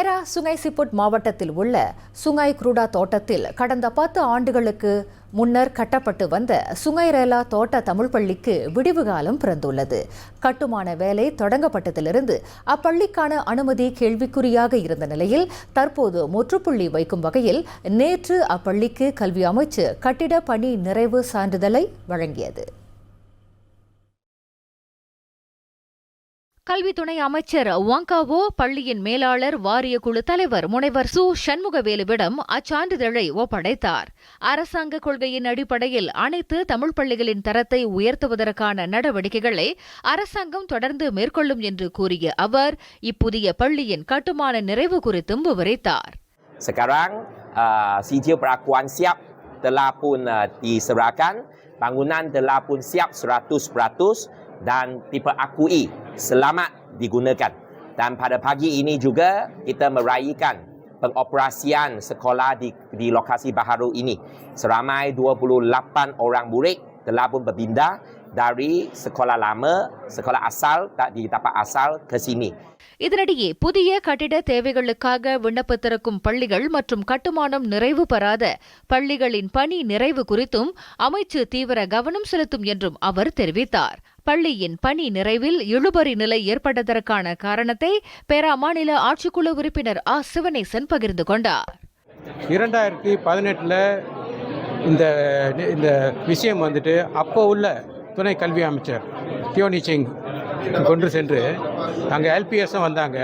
பேரா சுங்கை சிப்புட் மாவட்டத்தில் உள்ள சுங்கை குருடா தோட்டத்தில் கடந்த 10 ஆண்டுகளுக்கு முன்னர் கட்டப்பட்டு வந்த சுங்கை ரேலா தோட்ட தமிழ் பள்ளிக்கு விடிவு காலம் பிறந்துள்ளது. கட்டுமான வேலை தொடங்கப்பட்டதிலிருந்து அப்பள்ளிக்கான அனுமதி கேள்விக்குறியாக இருந்த நிலையில் தற்போது முற்றுப்புள்ளி வைக்கும் வகையில் நேற்று அப்பள்ளிக்கு கல்வி அமைச்சு கட்டிட பணி நிறைவு சான்றிதழை வழங்கியது. கல்வி துணை அமைச்சர் வாங்காவோ பள்ளியின் மேலாளர் வாரிய குழு தலைவர் முனைவர் சு சண்முகவேலுவிடம் அச்சான்றிதழை ஒப்படைத்தார். அரசாங்க கொள்கையின் அடிப்படையில் அனைத்து தமிழ் பள்ளிகளின் தரத்தை உயர்த்துவதற்கான நடவடிக்கைகளை அரசாங்கம் தொடர்ந்து மேற்கொள்ளும் என்று கூறிய அவர் இப்புதிய பள்ளியின் கட்டுமான நிறைவு குறித்தும் விவரித்தார். Sekarang sijil perakuan siap telah pun diserahkan, bangunan telah pun siap 100% dan diperakui selamat digunakan. Dan pada pagi ini juga kita meraihkan pengoperasian sekolah di lokasi baharu ini. Seramai 28 orang murid telah pun berpindah dari sekolah lama, sekolah asal di tempat asal ke sini. இதனிடையே புதிய கட்டிட தேவைகளுக்காக விண்ணப்பித்திருக்கும் பள்ளிகள் மற்றும் கட்டுமானம் நிறைவு பெறாத பள்ளிகளின் பணி நிறைவு குறித்தும் அமைச்சு தீவிர கவனம் செலுத்தும் என்றும் அவர் தெரிவித்தார். பள்ளியின் பணி நிறைவில் இழுபறி நிலை ஏற்பட்டதற்கான காரணத்தை பேரா மாநில ஆட்சிக்குழு உறுப்பினர் ஆ சிவனேசன் பகிர்ந்து கொண்டார். 2018 இந்த விஷயம் அப்போ உள்ள துணை கல்வி அமைச்சர் தியோனி சிங் கொண்டு சென்று அங்கே எல்பிஎஸும் வந்தாங்க.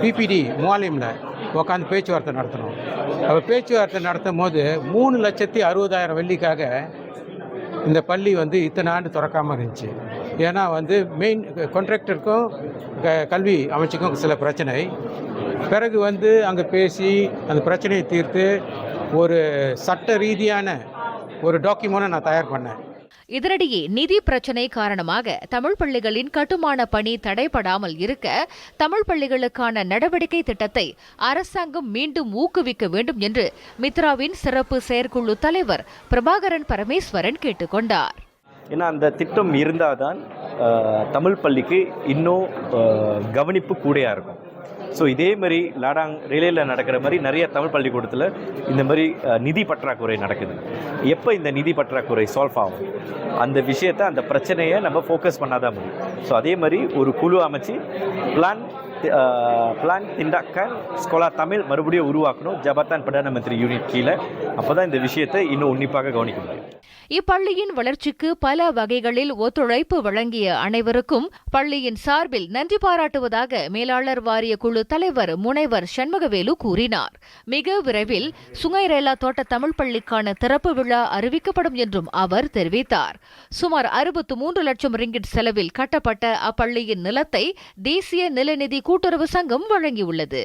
பிபிடி முவாலிமில் உட்காந்து பேச்சுவார்த்தை நடத்தணும். அப்போ பேச்சுவார்த்தை நடத்தும் போது 3,60,000 வெள்ளிக்காக இந்த பள்ளி இத்தனை ஆண்டு திறக்காமல் இருந்துச்சு. ஏன்னா மெயின் கான்ட்ராக்டருக்கும் கல்வி அமைச்சுக்கும் சில பிரச்சனை. பிறகு அங்கே பேசி அந்த பிரச்சனையை தீர்த்து ஒரு சட்ட ரீதியான ஒரு டாக்குமெண்ட்டை நான் தயார் பண்ணேன். இதனிடையே நிதி பிரச்சினை காரணமாக தமிழ் பள்ளிகளின் கட்டுமான பணி தடைபடாமல் இருக்க தமிழ் பள்ளிகளுக்கான நடவடிக்கை திட்டத்தை அரசாங்கம் மீண்டும் ஊக்குவிக்க வேண்டும் என்று மித்ராவின் சிறப்பு செயற்குழு தலைவர் பிரபாகரன் பரமேஸ்வரன் கேட்டுக்கொண்டார். ஏன்னா அந்த திட்டம் இருந்தால்தான் தமிழ் பள்ளிக்கு இன்னும் கவனிப்பு கூடையாக இருக்கும். ஸோ இதே மாதிரி லாடாங் ரிலேயில் நடக்கிற மாதிரி நிறைய தமிழ் பள்ளிக்கூடத்தில் இந்த மாதிரி நிதி பற்றாக்குறை நடக்குது. எப்போ இந்த நிதி பற்றாக்குறை சால்வ் ஆகும் அந்த விஷயத்தை அந்த பிரச்சனையை நம்ம ஃபோக்கஸ் பண்ணாதான் முடியும். ஸோ அதே மாதிரி ஒரு குழு அமைச்சு பிளான் திண்டாக்கன் ஸ்கோலா தமிழ் மறுபடியும் உருவாக்கணும் ஜபத்தான் பிரதான மந்திரி யூனிட் கீழே. அப்போ தான் இந்த விஷயத்தை இன்னும் உன்னிப்பாக கவனிக்க முடியும். இப்பள்ளியின் வளர்ச்சிக்கு பல வகைகளில் ஒத்துழைப்பு வழங்கிய அனைவருக்கும் பள்ளியின் சார்பில் நன்றி பாராட்டுவதாக மேலாளர் வாரிய குழு தலைவர் முனைவர் சண்முகவேலு கூறினார். மிக விரைவில் சுங்கை ரேலா தோட்ட தமிழ் பள்ளிக்கான திறப்பு விழா அறிவிக்கப்படும் என்றும் அவர் தெரிவித்தார். சுமார் 63 லட்சம் ரிங்கிட் செலவில் கட்டப்பட்ட அப்பள்ளியின் நிலத்தை தேசிய நிலநிதி கூட்டுறவு சங்கம் வழங்கியுள்ளது.